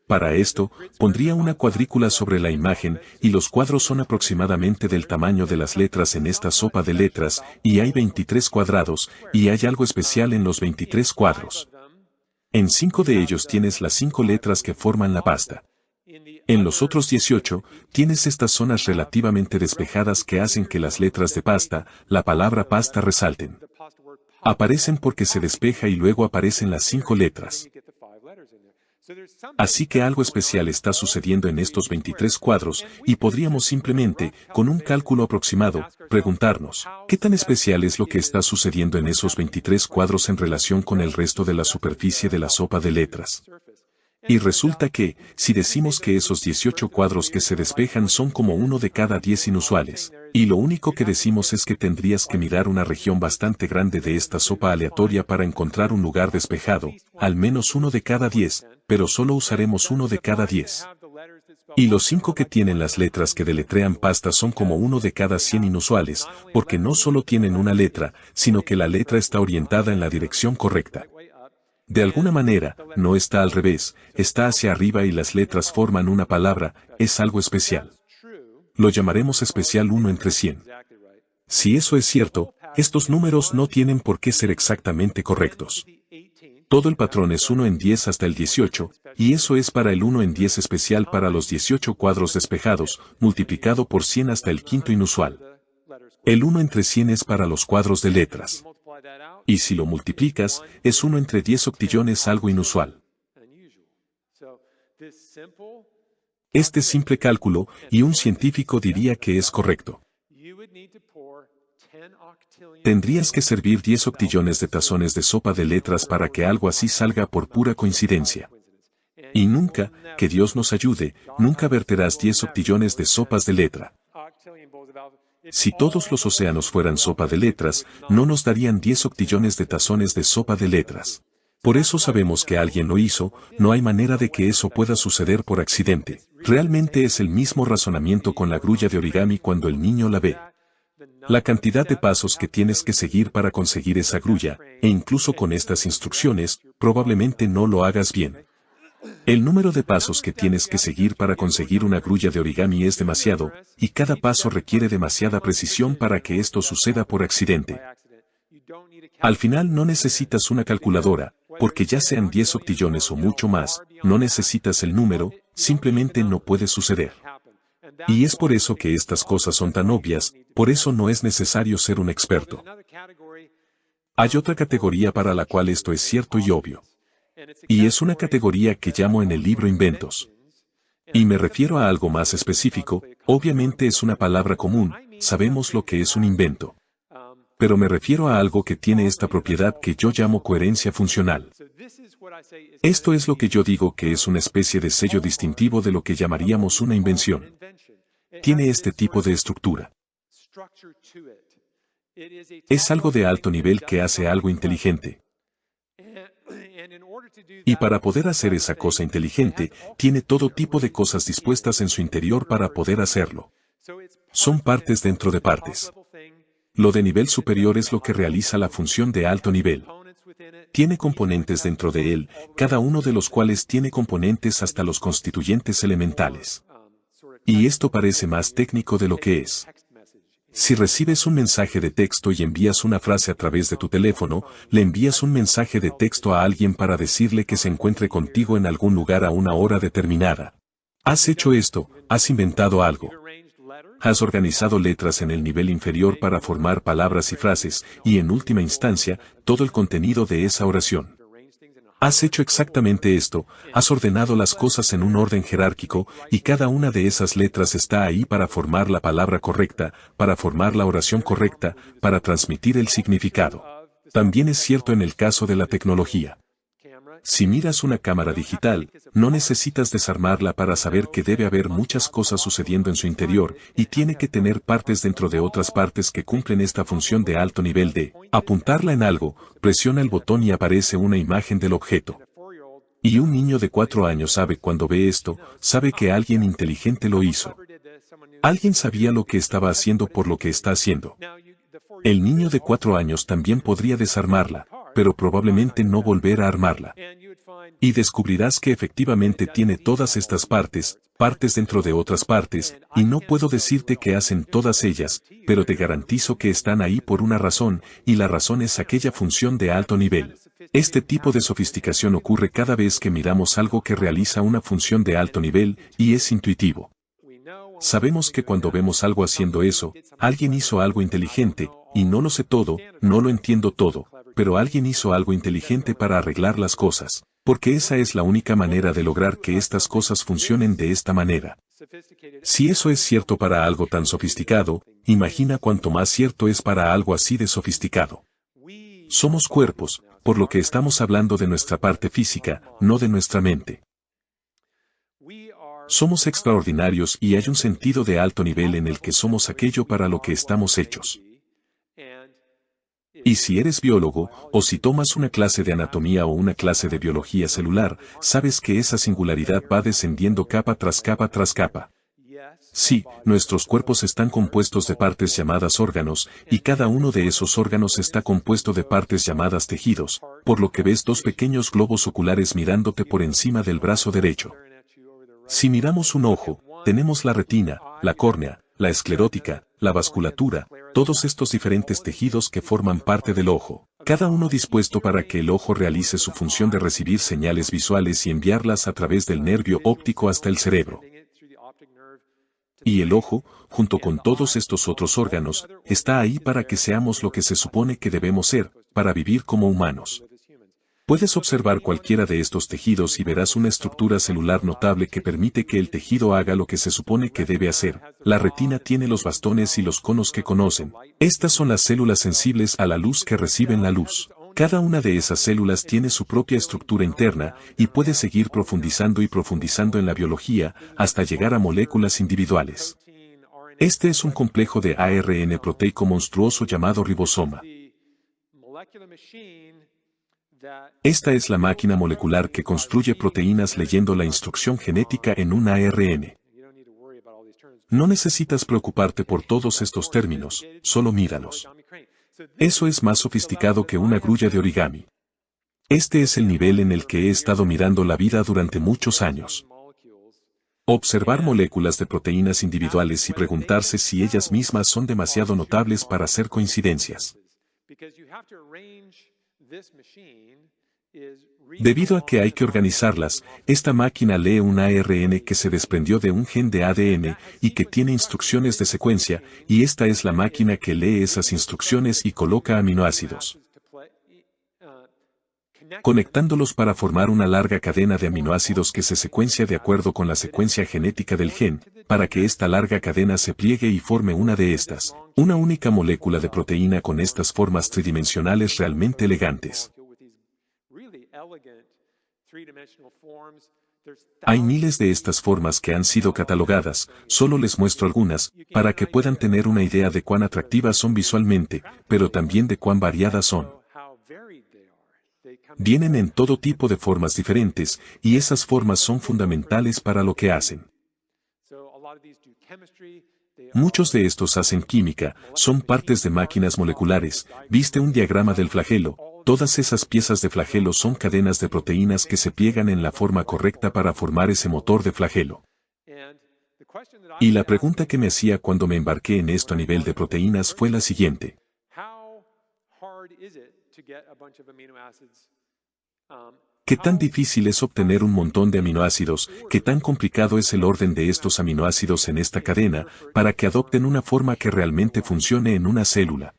Para esto, pondría una cuadrícula sobre la imagen, y los cuadros son aproximadamente del tamaño de las letras en esta sopa de letras, y hay 23 cuadrados, y hay algo especial en los 23 cuadros. En 5 de ellos tienes las 5 letras que forman la pasta. En los otros 18, tienes estas zonas relativamente despejadas que hacen que las letras de pasta, la palabra pasta resalten. Aparecen porque se despeja y luego aparecen las 5 letras. Así que algo especial está sucediendo en estos 23 cuadros, y podríamos simplemente, con un cálculo aproximado, preguntarnos, ¿qué tan especial es lo que está sucediendo en esos 23 cuadros en relación con el resto de la superficie de la sopa de letras? Y resulta que, si decimos que esos 18 cuadros que se despejan son como uno de cada 10 inusuales, y lo único que decimos es que tendrías que mirar una región bastante grande de esta sopa aleatoria para encontrar un lugar despejado, al menos uno de cada 10, pero solo usaremos uno de cada 10. Y los 5 que tienen las letras que deletrean pasta son como uno de cada 100 inusuales, porque no solo tienen una letra, sino que la letra está orientada en la dirección correcta. De alguna manera, no está al revés, está hacia arriba y las letras forman una palabra, es algo especial. Lo llamaremos especial 1 entre 100. Si eso es cierto, estos números no tienen por qué ser exactamente correctos. Todo el patrón es 1 en 10 hasta el 18, y eso es para el 1 en 10 especial para los 18 cuadros despejados, multiplicado por 100 hasta el quinto inusual. El 1 entre 100 es para los cuadros de letras. Y si lo multiplicas, es 1 entre 10 octillones algo inusual. Este simple cálculo, y un científico diría que es correcto. Tendrías que servir 10 octillones de tazones de sopa de letras para que algo así salga por pura coincidencia. Y nunca, que Dios nos ayude, nunca verterás 10 octillones de sopas de letra. Si todos los océanos fueran sopa de letras, no nos darían 10 octillones de tazones de sopa de letras. Por eso sabemos que alguien lo hizo, no hay manera de que eso pueda suceder por accidente. Realmente es el mismo razonamiento con la grulla de origami cuando el niño la ve. La cantidad de pasos que tienes que seguir para conseguir esa grulla, e incluso con estas instrucciones, probablemente no lo hagas bien. El número de pasos que tienes que seguir para conseguir una grulla de origami es demasiado, y cada paso requiere demasiada precisión para que esto suceda por accidente. Al final no necesitas una calculadora, porque ya sean 10 octillones o mucho más, no necesitas el número, simplemente no puede suceder. Y es por eso que estas cosas son tan obvias, por eso no es necesario ser un experto. Hay otra categoría para la cual esto es cierto y obvio. Y es una categoría que llamo en el libro inventos. Y me refiero a algo más específico, obviamente es una palabra común, sabemos lo que es un invento. Pero me refiero a algo que tiene esta propiedad que yo llamo coherencia funcional. Esto es lo que yo digo que es una especie de sello distintivo de lo que llamaríamos una invención. Tiene este tipo de estructura. Es algo de alto nivel que hace algo inteligente. Y para poder hacer esa cosa inteligente, tiene todo tipo de cosas dispuestas en su interior para poder hacerlo. Son partes dentro de partes. Lo de nivel superior es lo que realiza la función de alto nivel. Tiene componentes dentro de él, cada uno de los cuales tiene componentes hasta los constituyentes elementales. Y esto parece más técnico de lo que es. Si recibes un mensaje de texto y envías una frase a través de tu teléfono, le envías un mensaje de texto a alguien para decirle que se encuentre contigo en algún lugar a una hora determinada. Has hecho esto, has inventado algo. Has organizado letras en el nivel inferior para formar palabras y frases, y en última instancia, todo el contenido de esa oración. Has hecho exactamente esto, has ordenado las cosas en un orden jerárquico, y cada una de esas letras está ahí para formar la palabra correcta, para formar la oración correcta, para transmitir el significado. También es cierto en el caso de la tecnología. Si miras una cámara digital, no necesitas desarmarla para saber que debe haber muchas cosas sucediendo en su interior, y tiene que tener partes dentro de otras partes que cumplen esta función de alto nivel de apuntarla en algo, presiona el botón y aparece una imagen del objeto. Y un niño de 4 años sabe cuando ve esto, sabe que alguien inteligente lo hizo. Alguien sabía lo que estaba haciendo por lo que está haciendo. El niño de 4 años también podría desarmarla, pero probablemente no volver a armarla. Y descubrirás que efectivamente tiene todas estas partes, partes dentro de otras partes, y no puedo decirte que hacen todas ellas, pero te garantizo que están ahí por una razón, y la razón es aquella función de alto nivel. Este tipo de sofisticación ocurre cada vez que miramos algo que realiza una función de alto nivel, y es intuitivo. Sabemos que cuando vemos algo haciendo eso, alguien hizo algo inteligente, y no lo sé todo, no lo entiendo todo, pero alguien hizo algo inteligente para arreglar las cosas, porque esa es la única manera de lograr que estas cosas funcionen de esta manera. Si eso es cierto para algo tan sofisticado, imagina cuánto más cierto es para algo así de sofisticado. Somos cuerpos, por lo que estamos hablando de nuestra parte física, no de nuestra mente. Somos extraordinarios y hay un sentido de alto nivel en el que somos aquello para lo que estamos hechos. Y si eres biólogo, o si tomas una clase de anatomía o una clase de biología celular, sabes que esa singularidad va descendiendo capa tras capa tras capa. Sí, nuestros cuerpos están compuestos de partes llamadas órganos, y cada uno de esos órganos está compuesto de partes llamadas tejidos, por lo que ves 2 pequeños globos oculares mirándote por encima del brazo derecho. Si miramos un ojo, tenemos la retina, la córnea, la esclerótica, la vasculatura, todos estos diferentes tejidos que forman parte del ojo, cada uno dispuesto para que el ojo realice su función de recibir señales visuales y enviarlas a través del nervio óptico hasta el cerebro. Y el ojo, junto con todos estos otros órganos, está ahí para que seamos lo que se supone que debemos ser, para vivir como humanos. Puedes observar cualquiera de estos tejidos y verás una estructura celular notable que permite que el tejido haga lo que se supone que debe hacer. La retina tiene los bastones y los conos que conocen. Estas son las células sensibles a la luz que reciben la luz. Cada una de esas células tiene su propia estructura interna, y puede seguir profundizando y profundizando en la biología, hasta llegar a moléculas individuales. Este es un complejo de ARN proteico monstruoso llamado ribosoma. Esta es la máquina molecular que construye proteínas leyendo la instrucción genética en un ARN. No necesitas preocuparte por todos estos términos, solo míralos. Eso es más sofisticado que una grulla de origami. Este es el nivel en el que he estado mirando la vida durante muchos años. Observar moléculas de proteínas individuales y preguntarse si ellas mismas son demasiado notables para ser coincidencias. Debido a que hay que organizarlas, esta máquina lee un ARN que se desprendió de un gen de ADN y que tiene instrucciones de secuencia, y esta es la máquina que lee esas instrucciones y coloca aminoácidos, conectándolos para formar una larga cadena de aminoácidos que se secuencia de acuerdo con la secuencia genética del gen, para que esta larga cadena se pliegue y forme una de estas, una única molécula de proteína con estas formas tridimensionales realmente elegantes. Hay miles de estas formas que han sido catalogadas, solo les muestro algunas, para que puedan tener una idea de cuán atractivas son visualmente, pero también de cuán variadas son. Vienen en todo tipo de formas diferentes, y esas formas son fundamentales para lo que hacen. Muchos de estos hacen química, son partes de máquinas moleculares. ¿Viste un diagrama del flagelo? Todas esas piezas de flagelo son cadenas de proteínas que se pliegan en la forma correcta para formar ese motor de flagelo. Y la pregunta que me hacía cuando me embarqué en esto a nivel de proteínas fue la siguiente. ¿Qué tan difícil es obtener un montón de aminoácidos? ¿Qué tan complicado es el orden de estos aminoácidos en esta cadena para que adopten una forma que realmente funcione en una célula?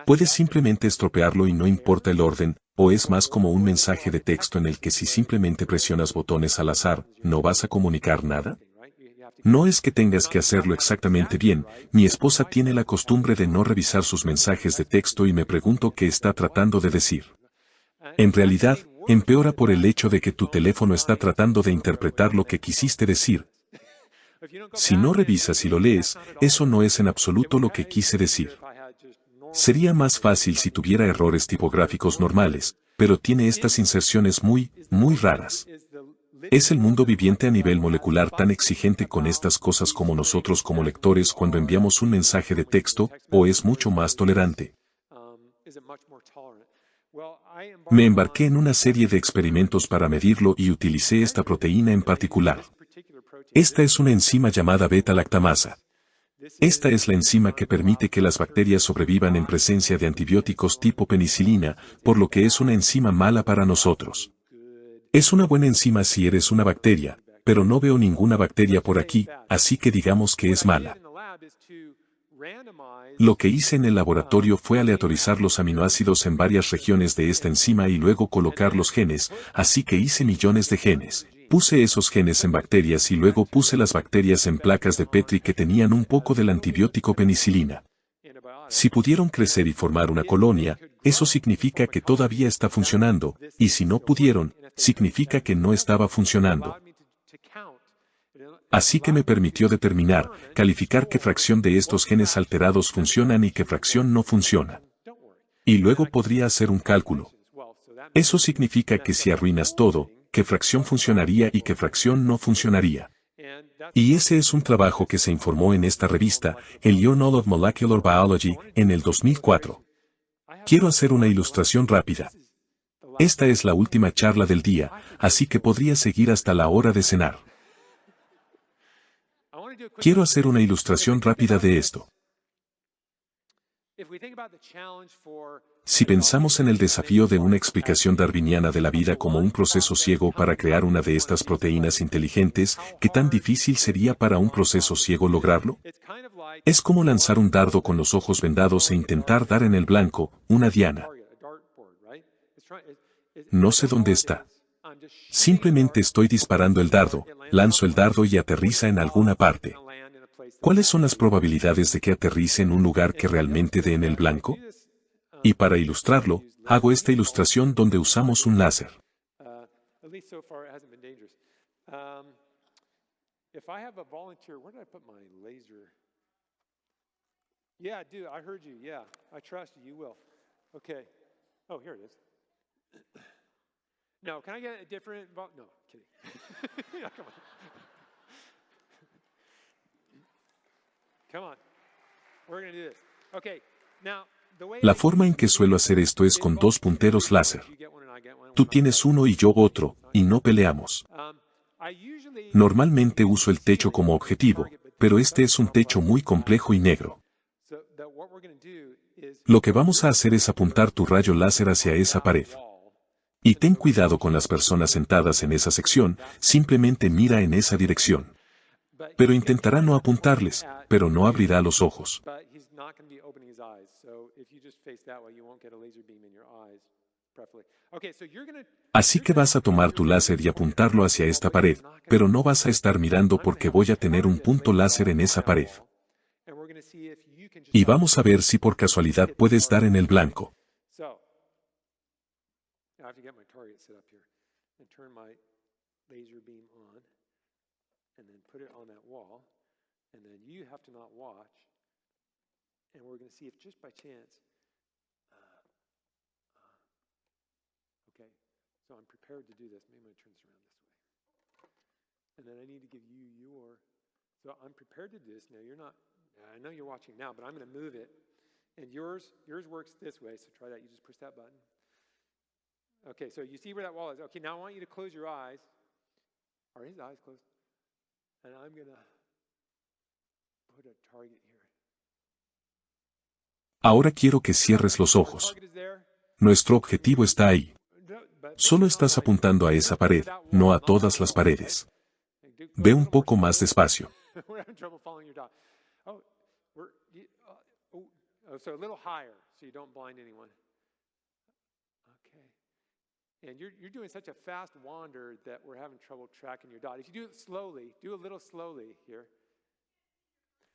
¿Puedes simplemente estropearlo y no importa el orden, o es más como un mensaje de texto en el que si simplemente presionas botones al azar, no vas a comunicar nada? No es que tengas que hacerlo exactamente bien, mi esposa tiene la costumbre de no revisar sus mensajes de texto y me pregunto qué está tratando de decir. En realidad, empeora por el hecho de que tu teléfono está tratando de interpretar lo que quisiste decir. Si no revisas y lo lees, eso no es en absoluto lo que quise decir. Sería más fácil si tuviera errores tipográficos normales, pero tiene estas inserciones muy, muy raras. ¿Es el mundo viviente a nivel molecular tan exigente con estas cosas como nosotros como lectores cuando enviamos un mensaje de texto, o es mucho más tolerante? Me embarqué en una serie de experimentos para medirlo y utilicé esta proteína en particular. Esta es una enzima llamada beta-lactamasa. Esta es la enzima que permite que las bacterias sobrevivan en presencia de antibióticos tipo penicilina, por lo que es una enzima mala para nosotros. Es una buena enzima si eres una bacteria, pero no veo ninguna bacteria por aquí, así que digamos que es mala. Lo que hice en el laboratorio fue aleatorizar los aminoácidos en varias regiones de esta enzima y luego colocar los genes, así que hice millones de genes. Puse esos genes en bacterias y luego puse las bacterias en placas de Petri que tenían un poco del antibiótico penicilina. Si pudieron crecer y formar una colonia, eso significa que todavía está funcionando, y si no pudieron, significa que no estaba funcionando. Así que me permitió determinar, calificar qué fracción de estos genes alterados funcionan y qué fracción no funciona. Y luego podría hacer un cálculo. Eso significa que si arruinas todo, qué fracción funcionaría y qué fracción no funcionaría. Y ese es un trabajo que se informó en esta revista, el Journal of Molecular Biology, en el 2004. Quiero hacer una ilustración rápida. Esta es la última charla del día, así que podría seguir hasta la hora de cenar. Quiero hacer una ilustración rápida de esto. Si pensamos en el desafío de una explicación darwiniana de la vida como un proceso ciego para crear una de estas proteínas inteligentes, ¿qué tan difícil sería para un proceso ciego lograrlo? Es como lanzar un dardo con los ojos vendados e intentar dar en el blanco, una diana. No sé dónde está. Simplemente estoy disparando el dardo, lanzo el dardo y aterriza en alguna parte. ¿Cuáles son las probabilidades de que aterrice en un lugar que realmente dé en el blanco? Y para ilustrarlo, hago esta ilustración donde usamos un láser. No, can I get a different no, kidding. Yeah, come on. Come on. We're going to do this. Okay. Now, the way La forma en que suelo hacer esto es con dos punteros láser. Tú tienes uno y yo otro, y no peleamos. Normalmente uso el techo como objetivo, pero este es un techo muy complejo y negro. Lo que vamos a hacer es apuntar tu rayo láser hacia esa pared. Y ten cuidado con las personas sentadas en esa sección, simplemente mira en esa dirección. Pero intentará no apuntarles, pero no abrirá los ojos. Así que vas a tomar tu láser y apuntarlo hacia esta pared, pero no vas a estar mirando porque voy a tener un punto láser en esa pared. Y vamos a ver si por casualidad puedes dar en el blanco. So I'm prepared to do this. Maybe I'm going to turn this around this way. And then I need to give you your... So I'm prepared to do this. Now you're not... I know you're watching now, but I'm going to move it. And yours works this way, so try that. You just push that button. Okay, so you see where that wall is. Okay, now I want you to close your eyes. Are his eyes closed? And I'm going to put a target here. Ahora quiero que cierres los ojos. Nuestro objetivo está ahí. Solo estás apuntando a esa pared, no a todas las paredes. Ve un poco más despacio. We're having trouble following your dot. Oh, so a little higher, so you don't blind anyone. Okay. And you're doing such a fast wander that we're having trouble tracking your dot. If you do it slowly, do a little slowly here.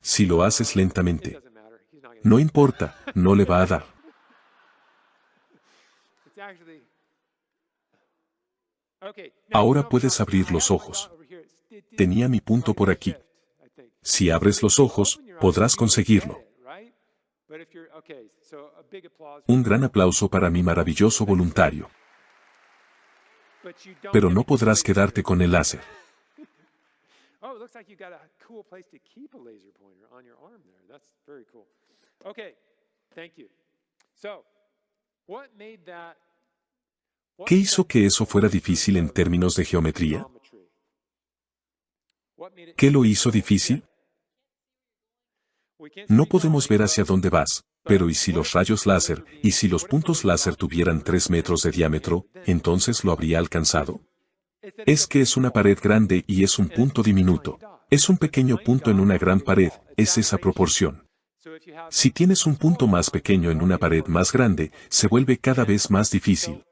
Si lo haces It lentamente, doesn't matter. He's not gonna. no importa, no le va a dar. It's actually. Okay. Ahora puedes abrir los ojos. Tenía mi punto por aquí. Si abres los ojos, podrás conseguirlo. Un gran aplauso para mi maravilloso voluntario. Pero no podrás quedarte con el láser. Oh, it looks like you've got a cool place to keep a laser pointer on your arm there. That's very cool. Okay, thank you. So, what made that? ¿Qué hizo que eso fuera difícil en términos de geometría? ¿Qué lo hizo difícil? No podemos ver hacia dónde vas, pero ¿y si los rayos láser, y si los puntos láser tuvieran 3 metros de diámetro, entonces lo habría alcanzado? Es que es una pared grande y es un punto diminuto. Es un pequeño punto en una gran pared, es esa proporción. Si tienes un punto más pequeño en una pared más grande, se vuelve cada vez más difícil.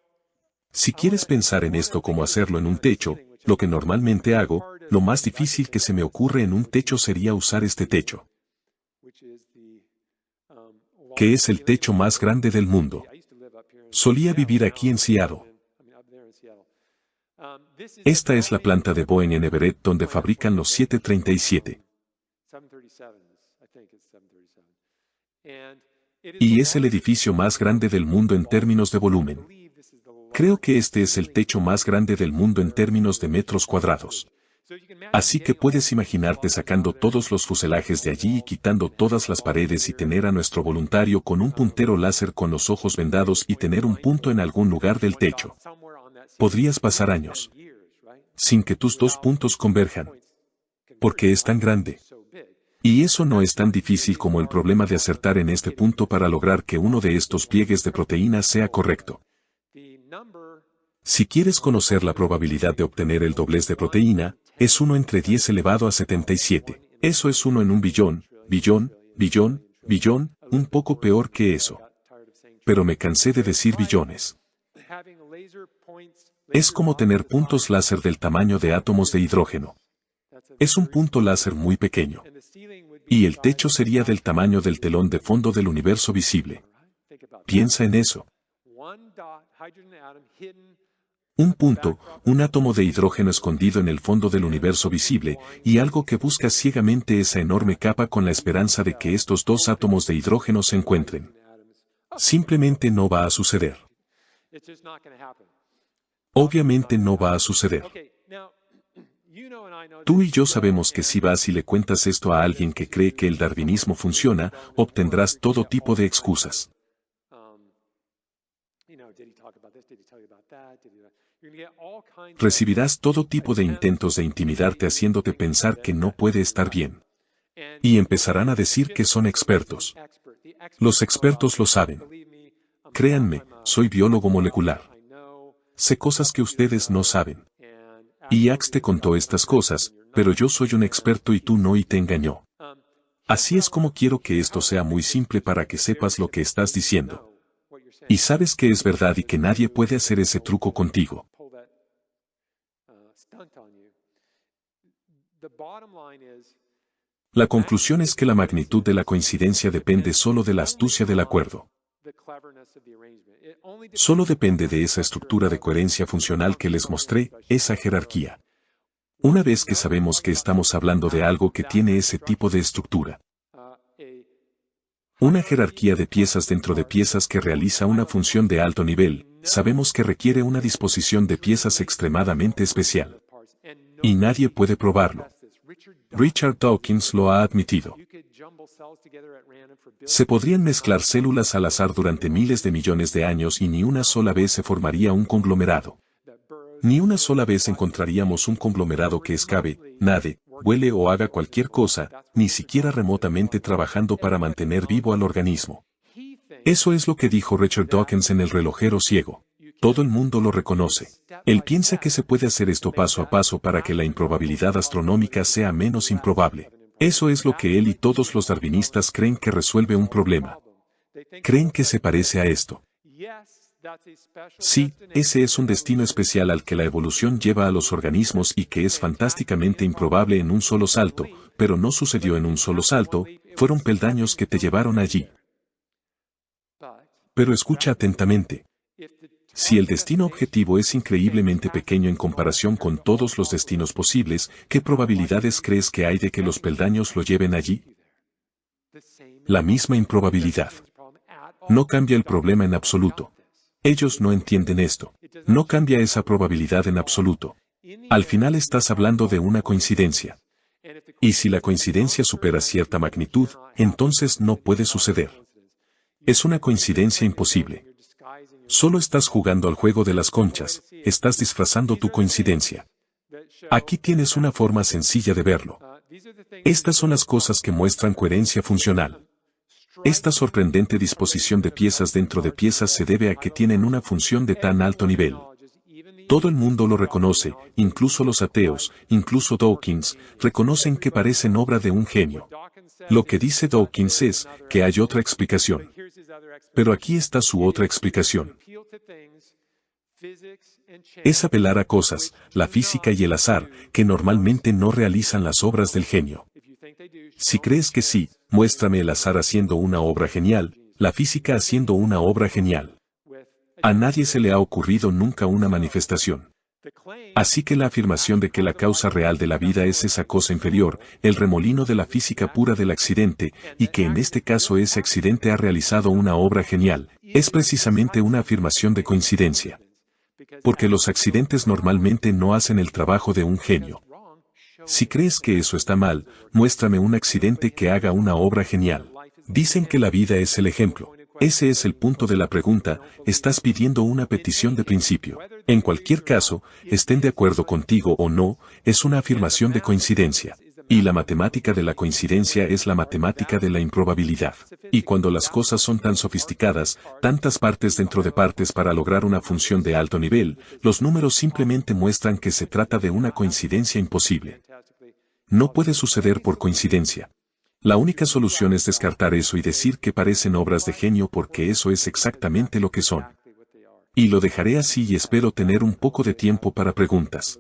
Si quieres pensar en esto como hacerlo en un techo, lo que normalmente hago, lo más difícil que se me ocurre en un techo sería usar este techo, que es el techo más grande del mundo. Solía vivir aquí en Seattle. Esta es la planta de Boeing en Everett donde fabrican los 737. Y es el edificio más grande del mundo en términos de volumen. Creo que este es el techo más grande del mundo en términos de metros cuadrados. Así que puedes imaginarte sacando todos los fuselajes de allí y quitando todas las paredes y tener a nuestro voluntario con un puntero láser con los ojos vendados y tener un punto en algún lugar del techo. Podrías pasar años sin que tus dos puntos converjan, porque es tan grande. Y eso no es tan difícil como el problema de acertar en este punto para lograr que uno de estos pliegues de proteínas sea correcto. Si quieres conocer la probabilidad de obtener el doblez de proteína, es 1 entre 10 elevado a 77. Eso es 1 en un billón, billón, un poco peor que eso. Pero me cansé de decir billones. Es como tener puntos láser del tamaño de átomos de hidrógeno. Es un punto láser muy pequeño. Y el techo sería del tamaño del telón de fondo del universo visible. Piensa en eso. Un punto, un átomo de hidrógeno escondido en el fondo del universo visible, y algo que busca ciegamente esa enorme capa con la esperanza de que estos dos átomos de hidrógeno se encuentren. Simplemente no va a suceder. Obviamente no va a suceder. Tú y yo sabemos que si vas y le cuentas esto a alguien que cree que el darwinismo funciona, obtendrás todo tipo de excusas. Recibirás todo tipo de intentos de intimidarte haciéndote pensar que no puede estar bien. Y empezarán a decir que son expertos. Los expertos lo saben. Créanme, soy biólogo molecular. Sé cosas que ustedes no saben. Y Axe te contó estas cosas, pero yo soy un experto y tú no y te engañó. Así es como quiero que esto sea muy simple para que sepas lo que estás diciendo. Y sabes que es verdad y que nadie puede hacer ese truco contigo. La conclusión es que la magnitud de la coincidencia depende solo de la astucia del acuerdo. Solo depende de esa estructura de coherencia funcional que les mostré, esa jerarquía. Una vez que sabemos que estamos hablando de algo que tiene ese tipo de estructura, una jerarquía de piezas dentro de piezas que realiza una función de alto nivel, sabemos que requiere una disposición de piezas extremadamente especial. Y nadie puede probarlo. Richard Dawkins lo ha admitido. Se podrían mezclar células al azar durante miles de millones de años y ni una sola vez se formaría un conglomerado. Ni una sola vez encontraríamos un conglomerado que escabe, nade, vuele o haga cualquier cosa, ni siquiera remotamente trabajando para mantener vivo al organismo. Eso es lo que dijo Richard Dawkins en El relojero ciego. Todo el mundo lo reconoce. Él piensa que se puede hacer esto paso a paso para que la improbabilidad astronómica sea menos improbable. Eso es lo que él y todos los darwinistas creen que resuelve un problema. Creen que se parece a esto. Sí, ese es un destino especial al que la evolución lleva a los organismos y que es fantásticamente improbable en un solo salto, pero no sucedió en un solo salto, fueron peldaños que te llevaron allí. Pero escucha atentamente. Si el destino objetivo es increíblemente pequeño en comparación con todos los destinos posibles, ¿qué probabilidades crees que hay de que los peldaños lo lleven allí? La misma improbabilidad. No cambia el problema en absoluto. Ellos no entienden esto. No cambia esa probabilidad en absoluto. Al final estás hablando de una coincidencia. Y si la coincidencia supera cierta magnitud, entonces no puede suceder. Es una coincidencia imposible. Solo estás jugando al juego de las conchas, estás disfrazando tu coincidencia. Aquí tienes una forma sencilla de verlo. Estas son las cosas que muestran coherencia funcional. Esta sorprendente disposición de piezas dentro de piezas se debe a que tienen una función de tan alto nivel. Todo el mundo lo reconoce, incluso los ateos, incluso Dawkins, reconocen que parecen obra de un genio. Lo que dice Dawkins es que hay otra explicación. Pero aquí está su otra explicación. Es apelar a cosas, la física y el azar, que normalmente no realizan las obras del genio. Si crees que sí, muéstrame el azar haciendo una obra genial, la física haciendo una obra genial. A nadie se le ha ocurrido nunca una manifestación. Así que la afirmación de que la causa real de la vida es esa cosa inferior, el remolino de la física pura del accidente, y que en este caso ese accidente ha realizado una obra genial, es precisamente una afirmación de coincidencia. Porque los accidentes normalmente no hacen el trabajo de un genio. Si crees que eso está mal, muéstrame un accidente que haga una obra genial. Dicen que la vida es el ejemplo. Ese es el punto de la pregunta, estás pidiendo una petición de principio. En cualquier caso, estén de acuerdo contigo o no, es una afirmación de coincidencia. Y la matemática de la coincidencia es la matemática de la improbabilidad. Y cuando las cosas son tan sofisticadas, tantas partes dentro de partes para lograr una función de alto nivel, los números simplemente muestran que se trata de una coincidencia imposible. No puede suceder por coincidencia. La única solución es descartar eso y decir que parecen obras de genio porque eso es exactamente lo que son. Y lo dejaré así y espero tener un poco de tiempo para preguntas.